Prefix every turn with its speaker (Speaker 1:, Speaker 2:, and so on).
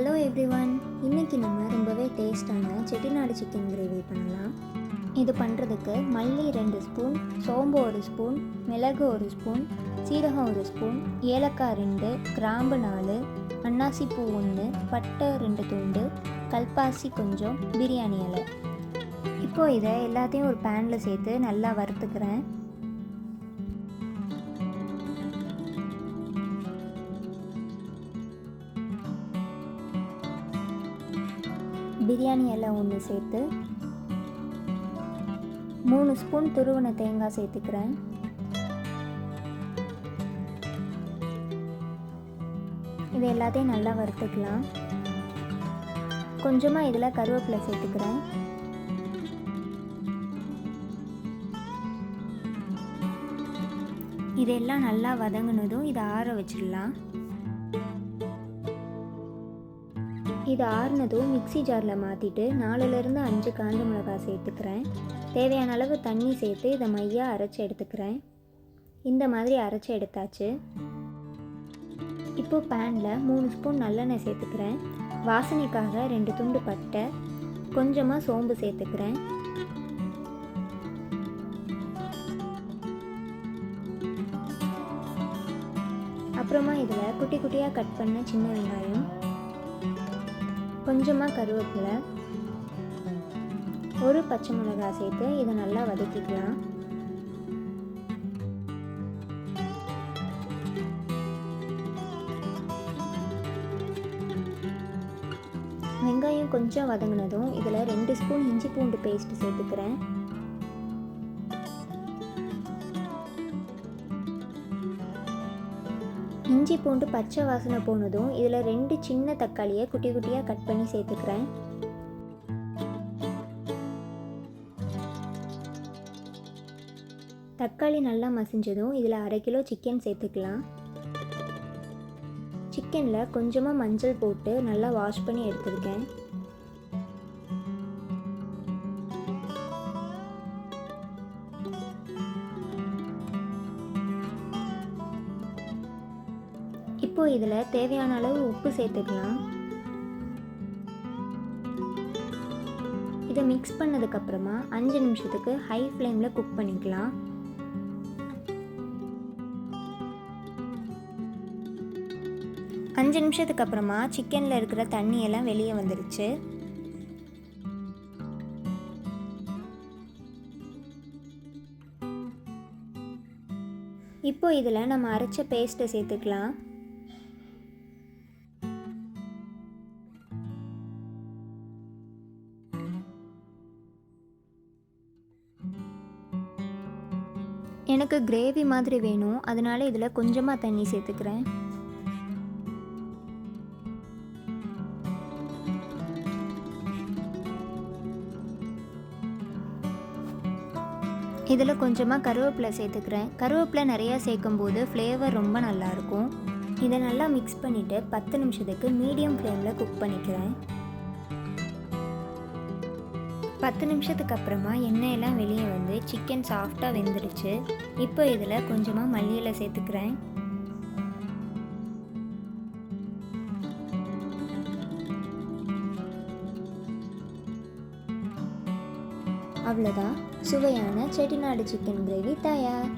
Speaker 1: Hello everyone, இன்றைக்கி நம்ம ரொம்பவே டேஸ்டான செட்டிநாடு சிக்கன் கிரேவி பண்ணலாம். இது பண்ணுறதுக்கு மல்லி 2 ஸ்பூன், சோம்பு 1 ஸ்பூன், மிளகு 1 ஸ்பூன், சீரகம் 1 ஸ்பூன், ஏலக்காய் 2, கிராம்பு 4, அன்னாசி பூ 1, பட்டை 2 துண்டு, கல்பாசி கொஞ்சம், பிரியாணி இலை. இப்போது இதை எல்லாத்தையும் ஒரு பேனில் சேர்த்து நல்லா வறுத்துக்கிறேன். பிரியாணி எல்லாம் ஒன்று சேர்த்து 3 ஸ்பூன் துருவன தேங்காய் சேர்த்துக்கிறேன். இது எல்லாத்தையும் நல்லா வறுத்துக்கலாம். கொஞ்சமாக இதில் கருவேப்பிலை சேர்த்துக்கிறேன். இதெல்லாம் நல்லா வதங்கினதும் இதை ஆற வச்சிடலாம். இது ஆறுனதும் மிக்சி ஜாரில் மாற்றிட்டு 4லேருந்து 5 காஞ்ச மிளகாய் சேர்த்துக்கிறேன். தேவையான அளவு தண்ணி சேர்த்து இதை மையாக அரைச்சி எடுத்துக்கிறேன். இந்த மாதிரி அரைச்சி எடுத்தாச்சு. இப்போது பேனில் 3 ஸ்பூன் நல்லெண்ணெய் சேர்த்துக்கிறேன். வாசனைக்காக 2 துண்டு பட்டை, கொஞ்சமாக சோம்பு சேர்த்துக்கிறேன். அப்புறமா இதில் குட்டி குட்டியாக கட் பண்ண சின்ன வெங்காயம், கொஞ்சமாக கருவேப்பிலை, 1 பச்சை மிளகாய் சேர்த்து இதை நல்லா வதக்கிக்கலாம். வெங்காயம் கொஞ்சம் வதங்கினதும் இதில் 2 ஸ்பூன் இஞ்சி பூண்டு பேஸ்ட் சேர்த்துக்கிறேன். இஞ்சி பூண்டு பச்சை வாசனை போனதும் இதில் 2 சின்ன தக்காளியை குட்டி குட்டியாக கட் பண்ணி சேர்த்துக்கிறேன். தக்காளி நல்லா மசிஞ்சதும் இதில் 1/2 கிலோ சிக்கன் சேர்த்துக்கலாம். சிக்கனில் கொஞ்சமாக மஞ்சள் போட்டு நல்லா வாஷ் பண்ணி எடுத்துருக்கேன். இப்போ இதில் தேவையான அளவு உப்பு சேர்த்துக்கலாம். இதை மிக்ஸ் பண்ணதுக்கப்புறமா 5 நிமிஷத்துக்கு ஹை ஃப்ளேமில் குக் பண்ணிக்கலாம். அஞ்சு நிமிஷத்துக்கு அப்புறமா சிக்கனில் இருக்கிற தண்ணியெல்லாம் வெளியே வந்துடுச்சு. இப்போ இதில் நம்ம அரைச்ச பேஸ்ட்டை சேர்த்துக்கலாம். எனக்கு கிரேவி மாதிரி வேணும், அதனால இதில் கொஞ்சமாக தண்ணி சேர்த்துக்கிறேன். இதில் கொஞ்சமாக கருவேப்பிலை சேர்த்துக்கிறேன். கருவேப்பிலை நிறையா சேர்க்கும்போது ஃப்ளேவர் ரொம்ப நல்லாயிருக்கும். இதை நல்லா மிக்ஸ் பண்ணிவிட்டு 10 நிமிஷத்துக்கு மீடியம் ஃப்ளேமில் குக் பண்ணிக்கிறேன். 10 நிமிஷத்துக்கு அப்புறமா எண்ணெயெல்லாம் வெளியே வந்து சிக்கன் சாஃப்டாக வெந்துடுச்சு. இப்போ இதில் கொஞ்சமாக மல்லி இலை சேர்த்துக்கிறேன். அவ்வளோதான், சுவையான செட்டிநாடு சிக்கன் கிரேவி தயார்.